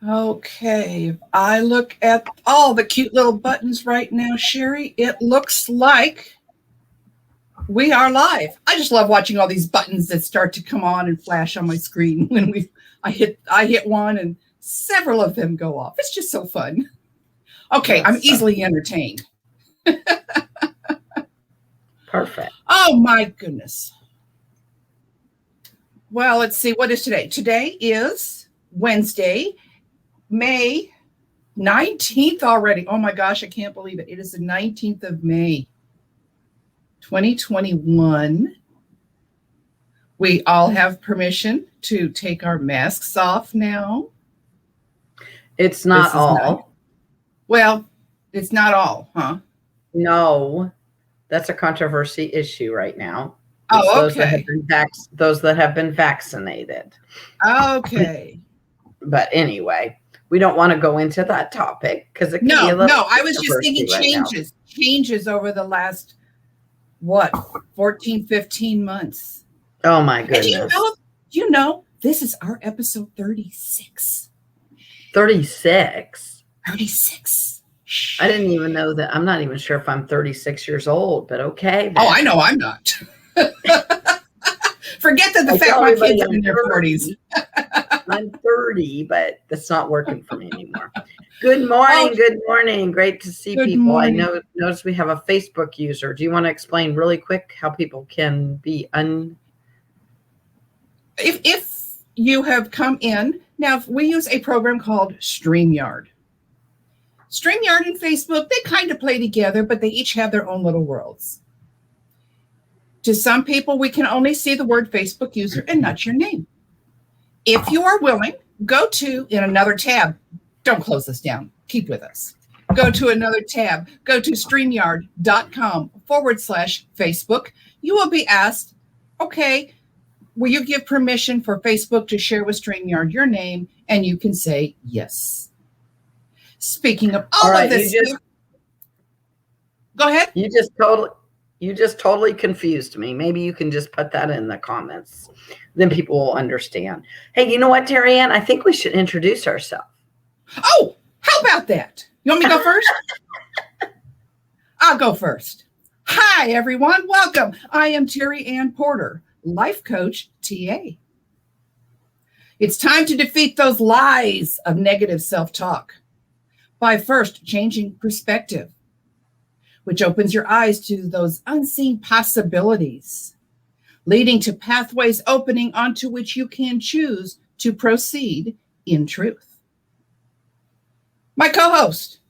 Okay, if I look at all the cute little buttons right now, Sherry, it looks like we are live. I just love watching all these buttons that start to come on and flash on my screen when I hit one and several of them go off. It's just so fun. Okay, I'm easily entertained. Perfect. Oh my goodness. Well, let's see. What is today? Today is Wednesday, May 19th already. Oh my gosh, I can't believe it. It is the 19th of May, 2021. We all have permission to take our masks off now. It's not all. Well, it's not all, huh? No, that's a controversy issue right now. Oh, okay. Those that have been vaccinated. Okay. But anyway, we don't want to go into that topic because it can be a little. No, I was just thinking changes over the last, 14, 15 months. Oh my goodness. And you know, this is our episode 36. 36? 36. I didn't even know that. I'm not even sure if I'm 36 years old, but okay. Then. Oh, I know I'm not. Forget that the fact my kids are in their 40s. I'm 30, but that's not working for me anymore. Good morning. Good morning. Great to see people. Morning. I notice we have a Facebook user. Do you want to explain really quick how people can be If you have come in, now we use a program called StreamYard. StreamYard and Facebook, they kind of play together, but they each have their own little worlds. To some people, we can only see the word Facebook user and not your name. If you are willing, go to in another tab. Don't close this down. Keep with us. Go to another tab. Go to StreamYard.com/Facebook. You will be asked, okay, will you give permission for Facebook to share with StreamYard your name? And you can say yes. Speaking of all of this, go ahead. You just totally confused me. Maybe you can just put that in the comments. Then people will understand. Hey, you know what, Terry Ann? I think we should introduce ourselves. Oh, how about that? You want me to go first? I'll go first. Hi, everyone. Welcome. I am Terry Ann Porter, life coach TA. It's time to defeat those lies of negative self-talk by first changing perspective, which opens your eyes to those unseen possibilities, leading to pathways opening onto which you can choose to proceed in truth. My co-host.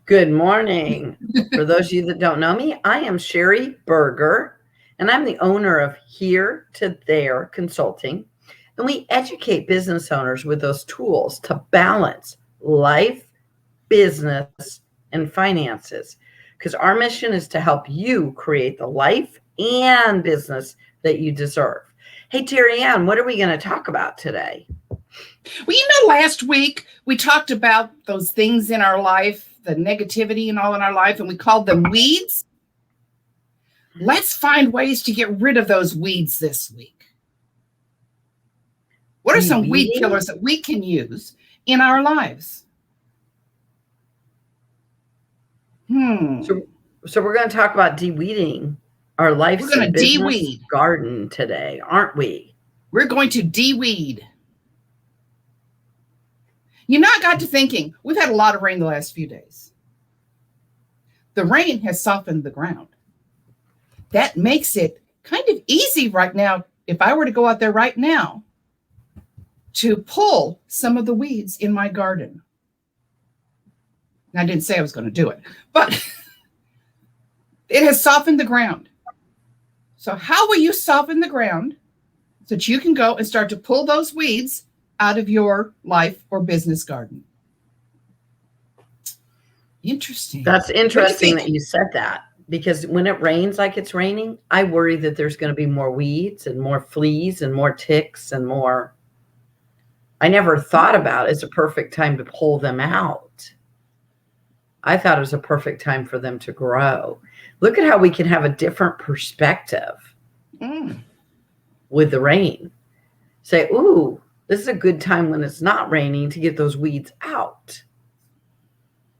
Good morning. For those of you that don't know me, I am Sherry Berger, and I'm the owner of Here to There Consulting. And we educate business owners with those tools to balance life, business, and finances. Because our mission is to help you create the life and business that you deserve. Hey, Terry Ann, what are we going to talk about today? Well, last week we talked about those things in our life, the negativity and all in our life, and we called them weeds. Let's find ways to get rid of those weeds this week. What are some weed killers that we can use in our lives? So we're going to talk about de-weeding our life's business garden today, aren't we? We're going to de-weed. I got to thinking, we've had a lot of rain the last few days. The rain has softened the ground. That makes it kind of easy right now, if I were to go out there right now, to pull some of the weeds in my garden. And I didn't say I was going to do it, but it has softened the ground. So how will you soften the ground so that you can go and start to pull those weeds out of your life or business garden? Interesting. That's interesting that you said that, because when it rains like it's raining, I worry that there's going to be more weeds and more fleas and more ticks and more. I never thought about it's a perfect time to pull them out. I thought it was a perfect time for them to grow. Look at how we can have a different perspective with the rain. Say, ooh, This is a good time when it's not raining to get those weeds out.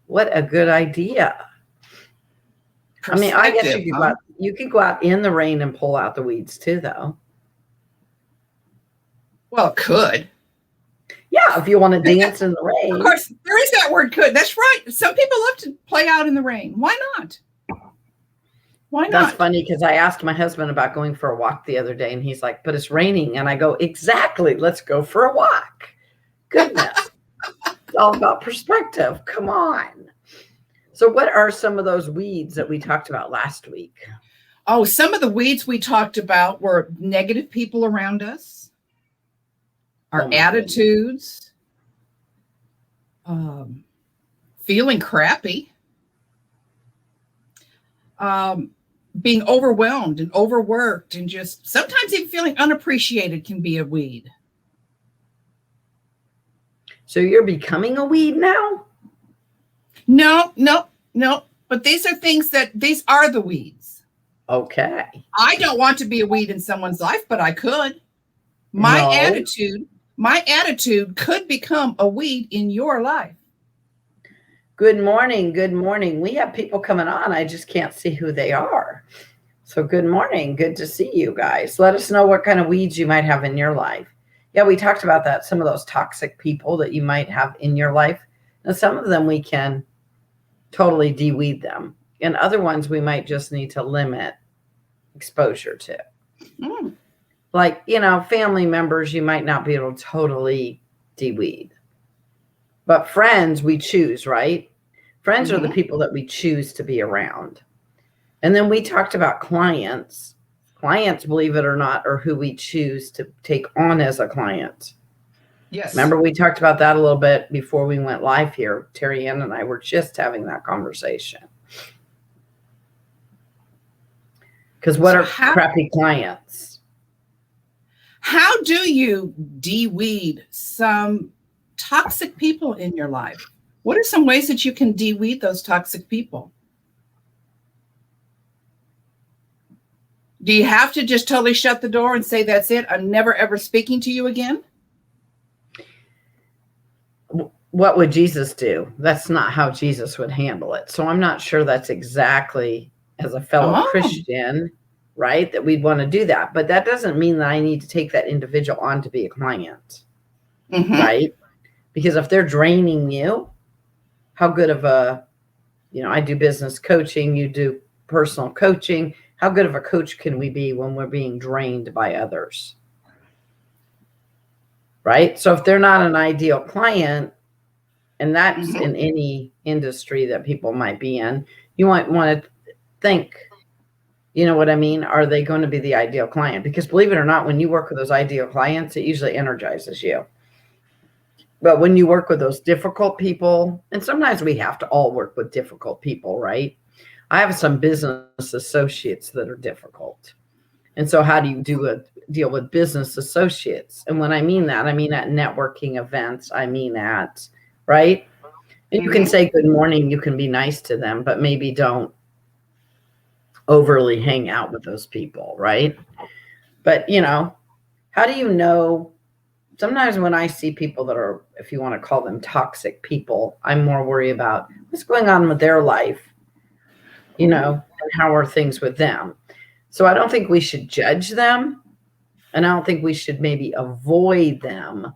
What a good idea. I mean, I guess you could go out in the rain and pull out the weeds too, though. Well, it could. Yeah, if you want to dance in the rain. Of course, there is that word could. That's right. Some people love to play out in the rain. Why not? Why not? That's funny because I asked my husband about going for a walk the other day, and he's like, but it's raining. And I go, exactly. Let's go for a walk. Goodness. It's all about perspective. Come on. So what are some of those weeds that we talked about last week? Oh, some of the weeds we talked about were negative people around us, our attitudes, feeling crappy, being overwhelmed and overworked, and just sometimes even feeling unappreciated can be a weed. So you're becoming a weed now? No. But these are the weeds. Okay. I don't want to be a weed in someone's life, but I could. My attitude could become a weed in your life. Good morning. Good morning. We have people coming on. I just can't see who they are. So good morning. Good to see you guys. Let us know what kind of weeds you might have in your life. Yeah, we talked about that. Some of those toxic people that you might have in your life. And some of them we can totally de-weed them. And other ones we might just need to limit exposure to. Like, family members, you might not be able to totally de-weed. But friends, we choose, right? Friends are the people that we choose to be around. And then we talked about clients. Clients, believe it or not, are who we choose to take on as a client. Yes. Remember, we talked about that a little bit before we went live here. Terry Ann and I were just having that conversation. Because what are crappy clients? How do you de-weed some toxic people in your life? What are some ways that you can de-weed those toxic people? Do you have to just totally shut the door and say, that's it, I'm never ever speaking to you again? What would Jesus do? That's not how Jesus would handle it. So I'm not sure that's exactly, as a fellow Christian, right, that we'd want to do that. But that doesn't mean that I need to take that individual on to be a client, right? Because if they're draining you, how good of a, I do business coaching, you do personal coaching. How good of a coach can we be when we're being drained by others? Right? So if they're not an ideal client, and that's in any industry that people might be in, you might want to think, you know what I mean? Are they going to be the ideal client? Because believe it or not, when you work with those ideal clients, it usually energizes you. But when you work with those difficult people, and sometimes we have to all work with difficult people, right? I have some business associates that are difficult. And so how do you deal with business associates? And when I mean that, I mean at networking events, I mean at, right? And you can say good morning, you can be nice to them, but maybe don't overly hang out with those people, right? But, how do you know? Sometimes when I see people that are, if you want to call them toxic people, I'm more worried about what's going on with their life, and how are things with them. So I don't think we should judge them, and I don't think we should maybe avoid them,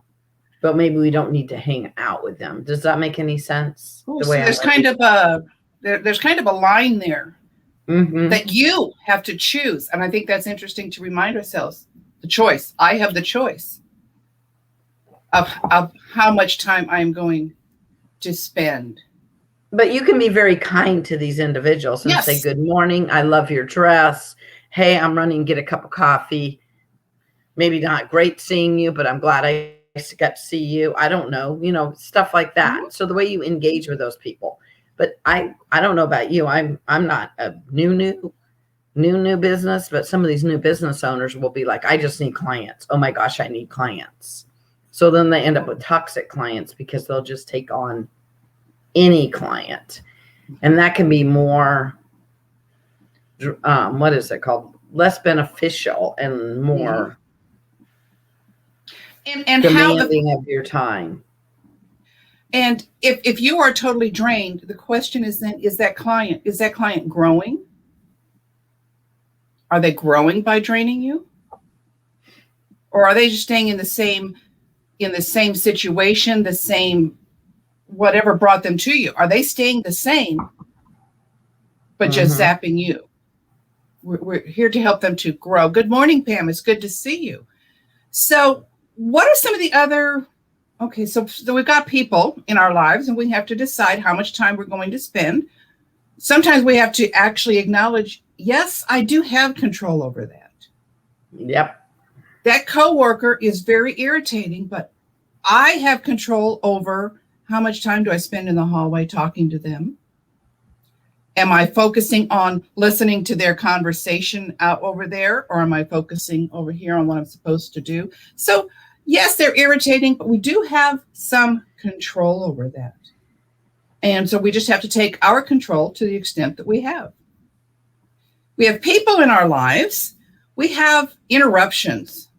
but maybe we don't need to hang out with them. Does that make any sense? There's kind of a line there that you have to choose. And I think that's interesting to remind ourselves. The choice. I have the choice of how much time I'm going to spend. But you can be very kind to these individuals and say, good morning. I love your dress. Hey, I'm running to get a cup of coffee. Maybe not great seeing you, but I'm glad I got to see you. I don't know, stuff like that. So the way you engage with those people. But I don't know about you. I'm not a new business, but some of these new business owners will be like, I just need clients. Oh my gosh, I need clients. So then they end up with toxic clients because they'll just take on any client. And that can be more, what is it called? Less beneficial and more. And how demanding of your time. And if you are totally drained, the question is then, is that client growing? Are they growing by draining you? Or are they just staying in the same situation, the same whatever brought them to you? Are they staying the same, but just zapping you? We're here to help them to grow. Good morning, Pam. It's good to see you. So what are some of the other, okay, so we've got people in our lives and we have to decide how much time we're going to spend. Sometimes we have to actually acknowledge, yes, I do have control over that. Yep. That coworker is very irritating, but I have control over how much time do I spend in the hallway talking to them. Am I focusing on listening to their conversation out over there, or am I focusing over here on what I'm supposed to do? So yes, they're irritating, but we do have some control over that. And so we just have to take our control to the extent that we have. We have people in our lives. We have interruptions.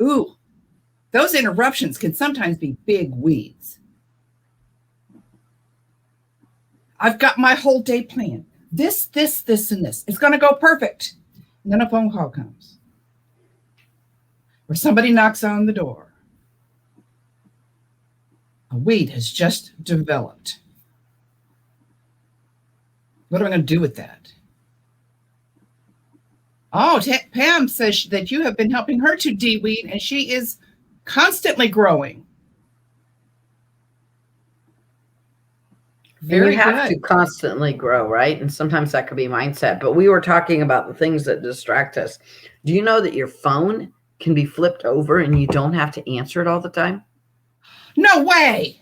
Ooh, those interruptions can sometimes be big weeds. I've got my whole day planned. This, and this. It's going to go perfect. And then a phone call comes. Or somebody knocks on the door. A weed has just developed. What am I going to do with that? Oh, Pam says that you have been helping her to de-weed, and she is constantly growing. Very you have to constantly grow, right? And sometimes that could be mindset. But we were talking about the things that distract us. Do you know that your phone can be flipped over and you don't have to answer it all the time? No way.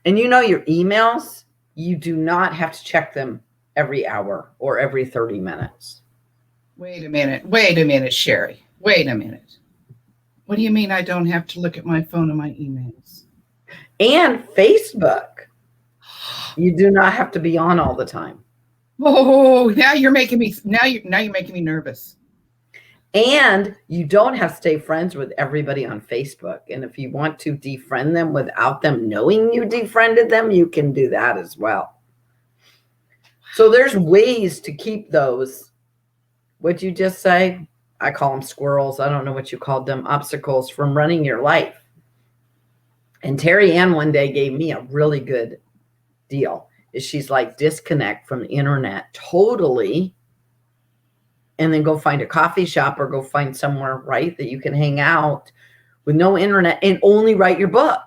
And you know your emails, you do not have to check them every hour or every 30 minutes. Wait a minute, Sherry. Wait a minute. What do you mean I don't have to look at my phone and my emails? And Facebook. You do not have to be on all the time. Oh, now you're making me nervous. And you don't have to stay friends with everybody on Facebook. And if you want to defriend them without them knowing you defriended them, you can do that as well. So there's ways to keep those, what'd you just say? I call them squirrels. I don't know what you called them, obstacles from running your life. And Terry Ann one day gave me a really good deal. She's like, disconnect from the internet totally, and then go find a coffee shop or go find somewhere, right, that you can hang out with no internet and only write your book.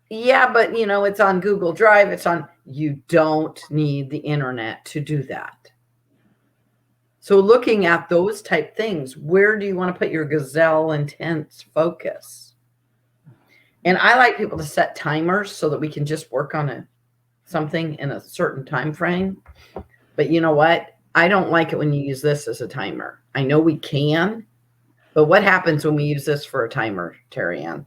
Yeah, but it's on Google Drive. You don't need the internet to do that. So looking at those type things, where do you want to put your gazelle intense focus? And I like people to set timers so that we can just work on something in a certain time frame. But you know what? I don't like it when you use this as a timer. I know we can, but what happens when we use this for a timer, Terry Ann?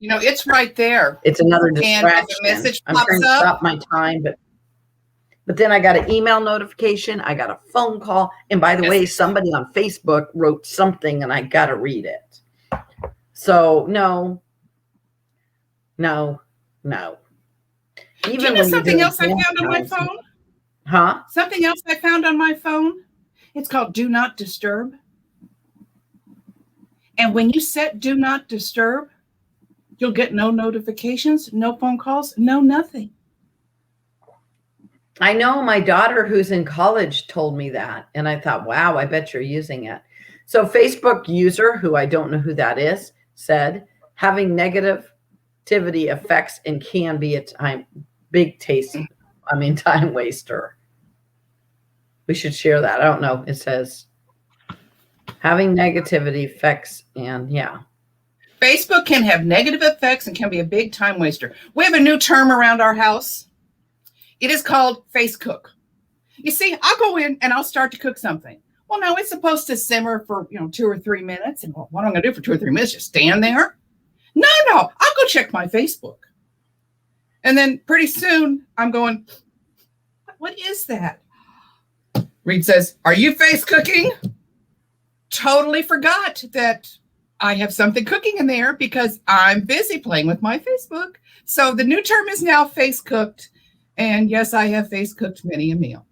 It's right there. It's another distraction. And the message I'm pops trying to up. stop my time, but then I got an email notification. I got a phone call. And by the way, somebody on Facebook wrote something and I got to read it. So no. Even when something else I found on my phone? Huh? Something else I found on my phone? It's called Do Not Disturb. And when you set Do Not Disturb, you'll get no notifications, no phone calls, no nothing. I know my daughter who's in college told me that. And I thought, wow, I bet you're using it. So Facebook user, who I don't know who that is, said having negative effects and can be a time waster. We should share that. I don't know. It says having negativity effects and yeah. Facebook can have negative effects and can be a big time waster. We have a new term around our house. It is called face cook. You see, I'll go in and I'll start to cook something. Well, no, it's supposed to simmer for 2 or 3 minutes. And what am I going to do for 2 or 3 minutes? Just stand there? No, I'll go check my Facebook. And then pretty soon I'm going, what is that? Reed says, are you face cooking? Totally forgot that I have something cooking in there because I'm busy playing with my Facebook. So the new term is now face cooked. And yes, I have face cooked many a meal.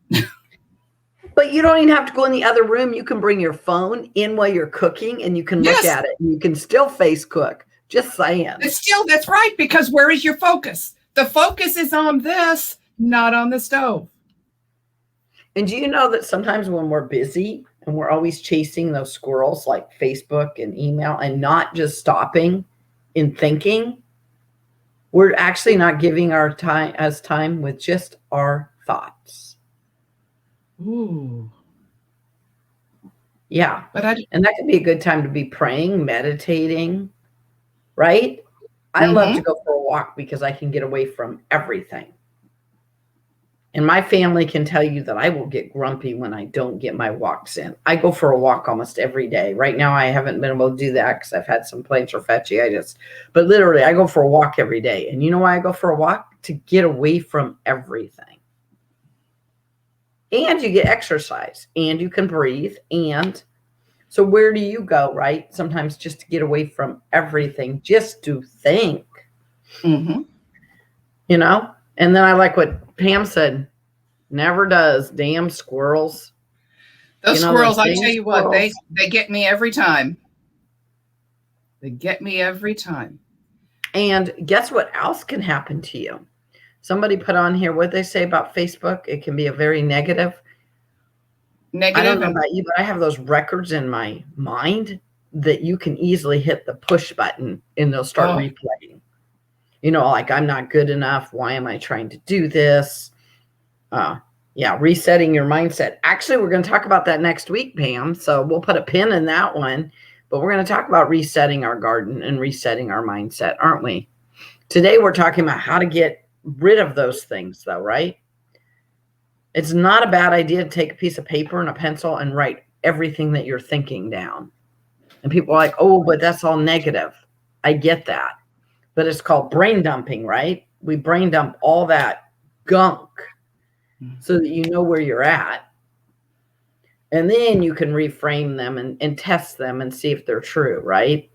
But you don't even have to go in the other room. You can bring your phone in while you're cooking and you can look Yes. at it. And you can still face cook. Just saying. That's right. Because where is your focus? The focus is on this, not on the stove. And do you know that sometimes when we're busy and we're always chasing those squirrels like Facebook and email and not just stopping in thinking, we're actually not giving our time with just our thoughts. Ooh. Yeah. And that can be a good time to be praying, meditating, right? I love to go for a walk because I can get away from everything. And my family can tell you that I will get grumpy when I don't get my walks in. I go for a walk almost every day. Right now, I haven't been able to do that because I've had some plantar fasciitis. But literally, I go for a walk every day. And you know why I go for a walk? To get away from everything. And you get exercise. And you can breathe. And so where do you go, right? Sometimes just to get away from everything. Just to think. Mm-hmm. You know? And then I like what Pam said, never does. Damn squirrels. Those squirrels, I tell you what, they get me every time. They get me every time. And guess what else can happen to you? Somebody put on here what they say about Facebook. It can be a very negative. I don't know about you, but I have those records in my mind that you can easily hit the push button and they'll start replaying. You know, like, I'm not good enough. Why am I trying to do this? Yeah, resetting your mindset. Actually, we're going to talk about that next week, Pam. So we'll put a pin in that one. But we're going to talk about resetting our garden and resetting our mindset, aren't we? Today, we're talking about how to get rid of those things, though, right? It's not a bad idea to take a piece of paper and a pencil and write everything that you're thinking down. And people are like, oh, but that's all negative. I get that. But it's called brain dumping, right? We brain dump all that gunk so that you know where you're at. And then you can reframe them and test them and see if they're true, right?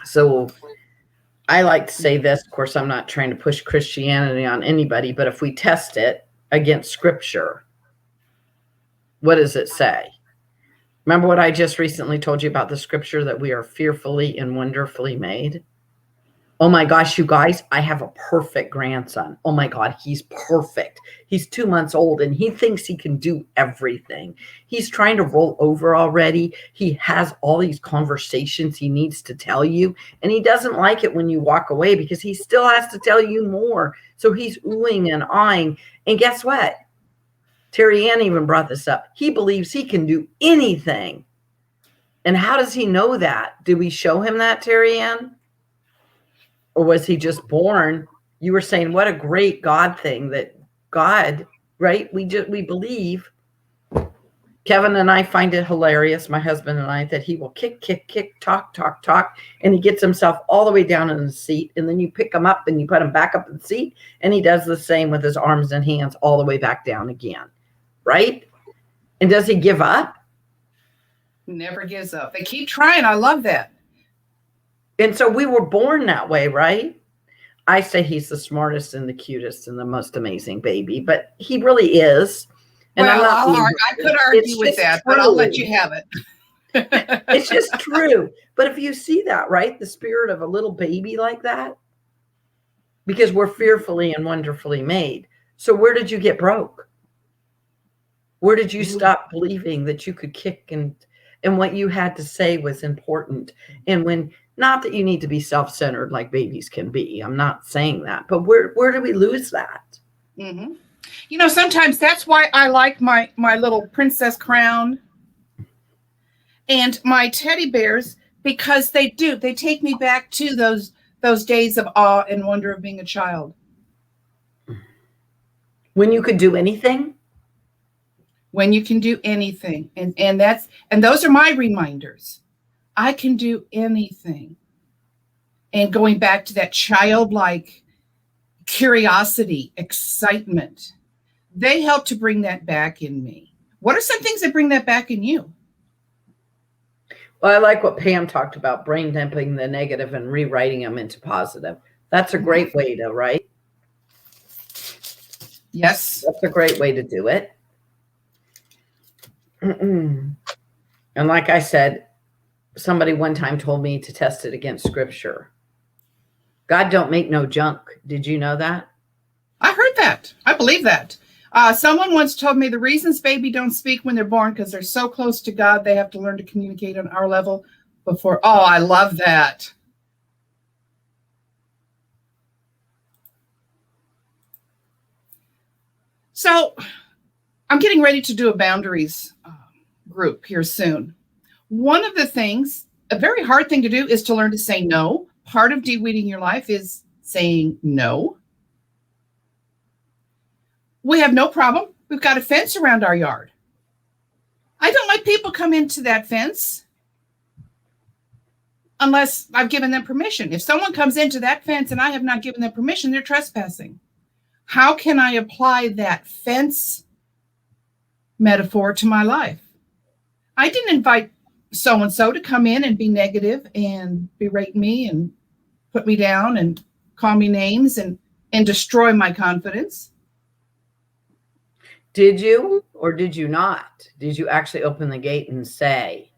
So I like to say this. Of course, I'm not trying to push Christianity on anybody, but if we test it against Scripture, what does it say? Remember what I just recently told you about the Scripture that we are fearfully and wonderfully made? Oh my gosh, you guys, I have a perfect grandson. Oh my God, he's perfect. He's 2 months old and he thinks he can do everything. He's trying to roll over already. He has all these conversations he needs to tell you. And he doesn't like it when you walk away because he still has to tell you more. So he's oohing and eyeing. And guess what? Terry Ann even brought this up. He believes he can do anything. And how does he know that? Did we show him that, Terry Ann? Or was he just born? You were saying what a great God thing that God, right? We believe. Kevin and I find it hilarious, my husband and I, that he will kick, talk, and he gets himself all the way down in the seat, and then you pick him up and you put him back up in the seat, and he does the same with his arms and hands all the way back down again, right? And does he give up? Never gives up. They keep trying. I love that. And so we were born that way, right? I say he's the smartest and the cutest and the most amazing baby, but he really is. And well, I could argue with that, but I'll let you have it. It's just true. But if you see that, right, the spirit of a little baby like that, because we're fearfully and wonderfully made. So where did you get broke? Where did you stop believing that you could kick and what you had to say was important? And when, not that you need to be self-centered like babies can be. I'm not saying that. But where do we lose that? Mm-hmm. You know, sometimes that's why I like my little princess crown and my teddy bears, because they take me back to those days of awe and wonder of being a child. When you could do anything? When you can do anything. And those are my reminders. I can do anything. And going back to that childlike curiosity, excitement, they help to bring that back in me. What are some things that bring that back in you? Well, I like what Pam talked about, brain dumping the negative and rewriting them into positive. That's a great way to, right? Yes. That's a great way to do it. And like I said, somebody one time told me to test it against scripture. God don't make no junk. Did you know that? I heard that. I believe that. Someone once told me the reasons baby don't speak when they're born because they're so close to God, they have to learn to communicate on our level before. Oh, I love that. So I'm getting ready to do a boundaries group here soon. One of the things, a very hard thing to do, is to learn to say no. Part of de-weeding your life is saying no. We have no problem. We've got a fence around our yard. I don't let people come into that fence unless I've given them permission. If someone comes into that fence and I have not given them permission, they're trespassing. How can I apply that fence metaphor to my life? I didn't invite so-and-so to come in and be negative and berate me and put me down and call me names and destroy my confidence. Did you or did you not? Did you actually open the gate and say,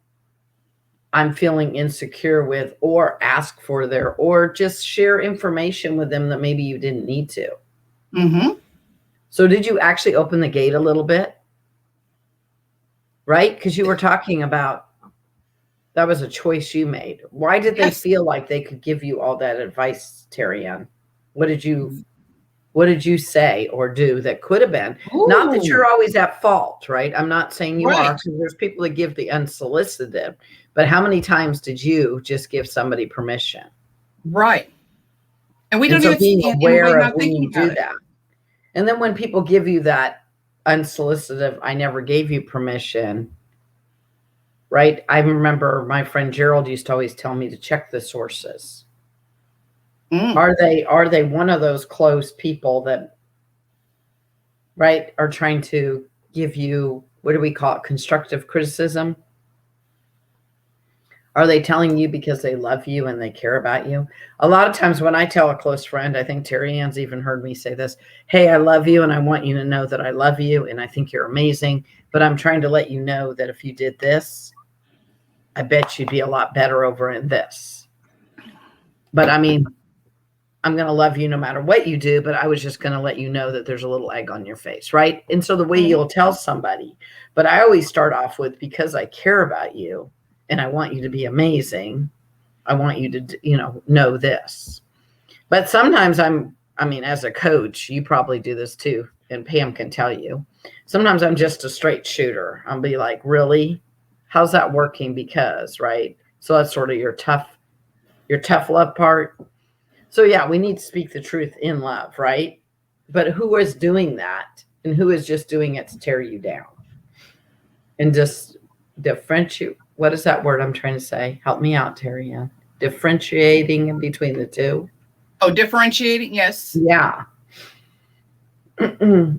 I'm feeling insecure with, or ask for their, or just share information with them that maybe you didn't need to? Mm-hmm. So did you actually open the gate a little bit? Right? Because you were talking about that was a choice you made. Why did they feel like they could give you all that advice, Terry Ann? What did you say or do that could have been? Ooh. Not that you're always at fault, right? I'm not saying you are, because there's people that give the unsolicited. But how many times did you just give somebody permission? Right. And we don't even being aware of when you do that. And then when people give you that unsolicited, I never gave you permission, right? I remember my friend Gerald used to always tell me to check the sources. Are they one of those close people that, right, are trying to give you, what do we call it, constructive criticism? Are they telling you because they love you and they care about you? A lot of times when I tell a close friend, I think Terry Ann's even heard me say this, hey, I love you and I want you to know that I love you and I think you're amazing, but I'm trying to let you know that if you did this, I bet you'd be a lot better over in this. But I mean, I'm going to love you no matter what you do, but I was just going to let you know that there's a little egg on your face, right? And so the way you'll tell somebody, but I always start off with, because I care about you and I want you to be amazing, I want you to, know this. But sometimes as a coach, you probably do this too, and Pam can tell you, sometimes I'm just a straight shooter. I'll be like, really? How's that working? Because, right? So that's sort of your tough love part. So yeah, we need to speak the truth in love, right? But who is doing that? And who is just doing it to tear you down? And just differentiate. What is that word I'm trying to say? Help me out, Terry Ann. Differentiating in between the two. Oh, differentiating, yes. Yeah.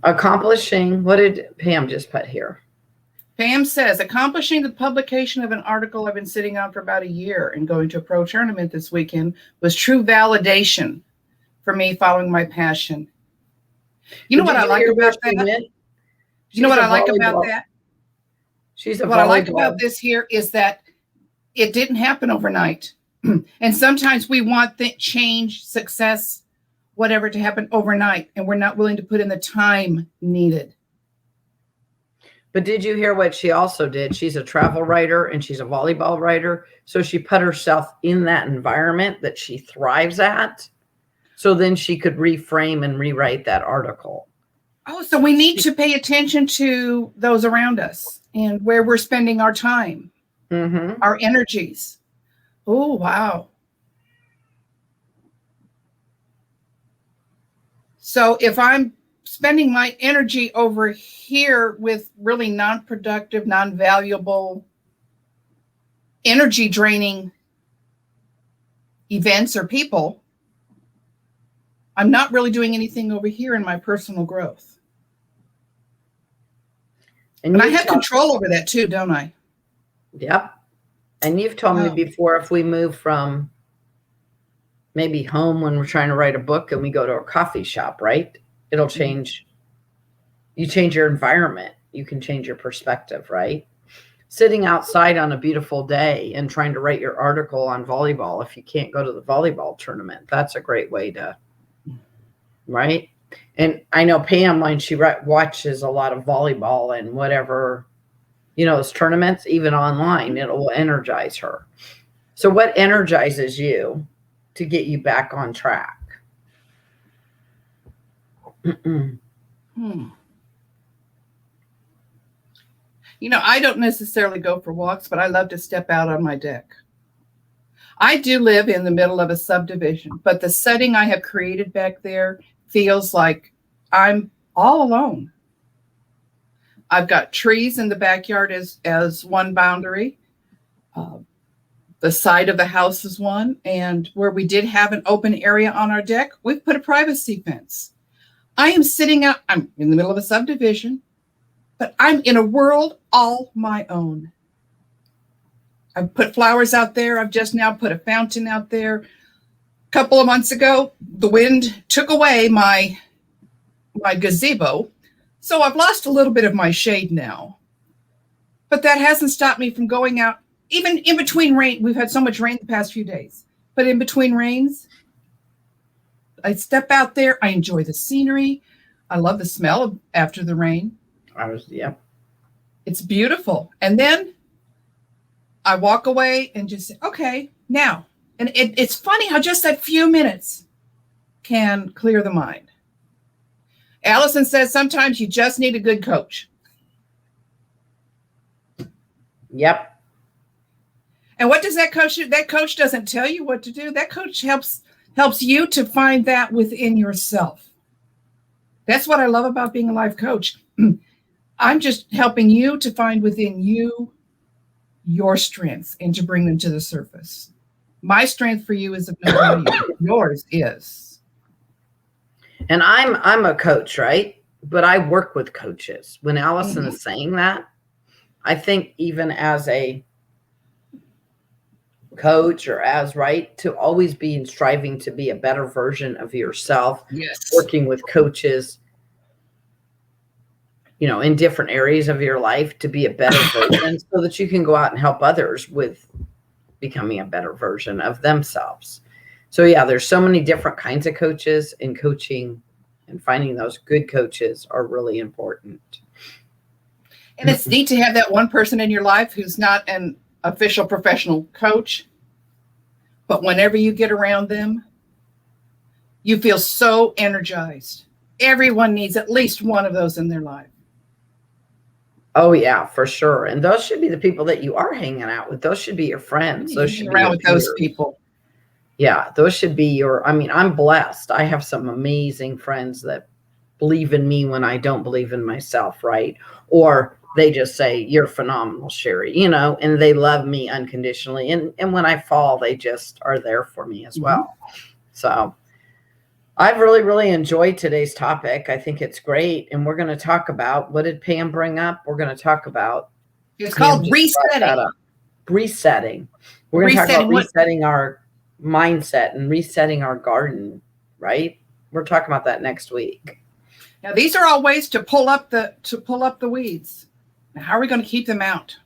Accomplishing. What did Pam just put here? Pam says, accomplishing the publication of an article I've been sitting on for about a year and going to a pro tournament this weekend was true validation for me following my passion. You know what I like about that? You know what I like about that? What I like about this here is that it didn't happen overnight. And sometimes we want change, success, whatever to happen overnight, and we're not willing to put in the time needed. But did you hear what she also did? She's a travel writer and she's a volleyball writer. So she put herself in that environment that she thrives at. So then she could reframe and rewrite that article. Oh, so we need to pay attention to those around us and where we're spending our time, our energies. Oh, wow. So if I'm spending my energy over here with really non-productive, non-valuable, energy draining events or people, I'm not really doing anything over here in my personal growth. And I have control over that too, don't I? Yep. And you've told me Wow. before, if we move from maybe home when we're trying to write a book and we go to a coffee shop, right? It'll change. You change your environment. You can change your perspective, right? Sitting outside on a beautiful day and trying to write your article on volleyball, if you can't go to the volleyball tournament, that's a great way to, right? And I know Pam, when she watches a lot of volleyball and whatever, those tournaments, even online, it will energize her. So what energizes you to get you back on track? I don't necessarily go for walks, but I love to step out on my deck. I do live in the middle of a subdivision, but the setting I have created back there feels like I'm all alone. I've got trees in the backyard as one boundary. The side of the house is one. And where we did have an open area on our deck, we've put a privacy fence. I am sitting out, I'm in the middle of a subdivision, but I'm in a world all my own. I've put flowers out there. I've just now put a fountain out there. A couple of months ago, the wind took away my gazebo. So I've lost a little bit of my shade now. But that hasn't stopped me from going out. Even in between rain, we've had so much rain the past few days. But in between rains, I step out there. I enjoy the scenery. I love the smell after the rain. Yeah. It's beautiful. And then I walk away and just say, okay, now. And it's funny how just that few minutes can clear the mind. Allison says sometimes you just need a good coach. Yep. And what does that coach do? That coach doesn't tell you what to do. That coach helps you to find that within yourself. That's what I love about being a life coach. I'm just helping you to find within you your strengths and to bring them to the surface. My strength for you is of no value. Yours is. And I'm a coach, right? But I work with coaches. When Allison is saying that, I think even as a coach or to always be striving to be a better version of yourself. Yes. Working with coaches, in different areas of your life to be a better version so that you can go out and help others with becoming a better version of themselves. So yeah, there's so many different kinds of coaches, and coaching and finding those good coaches are really important. And it's neat to have that one person in your life who's not an official professional coach, but whenever you get around them, you feel so energized. Everyone needs at least one of those in their life. Oh yeah, for sure. And those should be the people that you are hanging out with. Those should be your friends. Those should be around with those people. Yeah, those should be I'm blessed. I have some amazing friends that believe in me when I don't believe in myself, right? Or they just say, you're phenomenal, Sherry, and they love me unconditionally. And when I fall, they just are there for me as well. So I've really, really enjoyed today's topic. I think it's great. And we're going to talk about, what did Pam bring up? We're going to talk about. It's called resetting. Resetting. We're going to talk about resetting our mindset and resetting our garden, right? We're talking about that next week. Now, these are all ways to pull up the weeds. Now, how are we going to keep them out?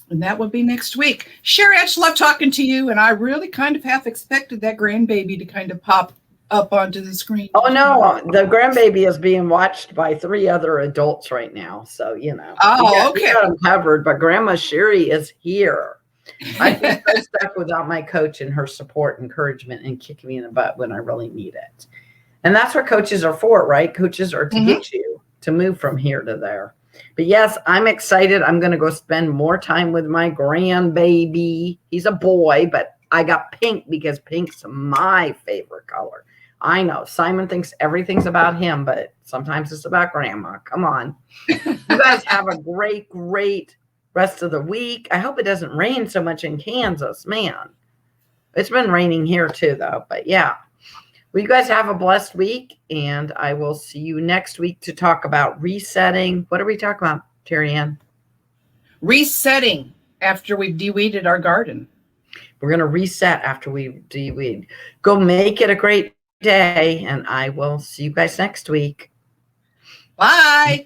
And that will be next week. Sherry, I just love talking to you, and I really kind of half expected that grandbaby to kind of pop up onto the screen. Oh, no, the grandbaby is being watched by 3 other adults right now. So, Oh, okay. We got them covered, but Grandma Sherry is here. I'd be so stuck without my coach and her support, encouragement, and kicking me in the butt when I really need it. And that's what coaches are for, right? Coaches are to get you to move from here to there. But yes, I'm excited. I'm going to go spend more time with my grandbaby. He's a boy, but I got pink because pink's my favorite color. I know Simon thinks everything's about him, but sometimes it's about Grandma. Come on. You guys have a great, great rest of the week. I hope it doesn't rain so much in Kansas, man. It's been raining here too, though. But yeah, well, you guys have a blessed week, and I will see you next week to talk about resetting. What are we talking about, Terry Ann? Resetting after we've de-weeded our garden. We're going to reset after we de-weed. Go make it a great day, and I will see you guys next week. Bye.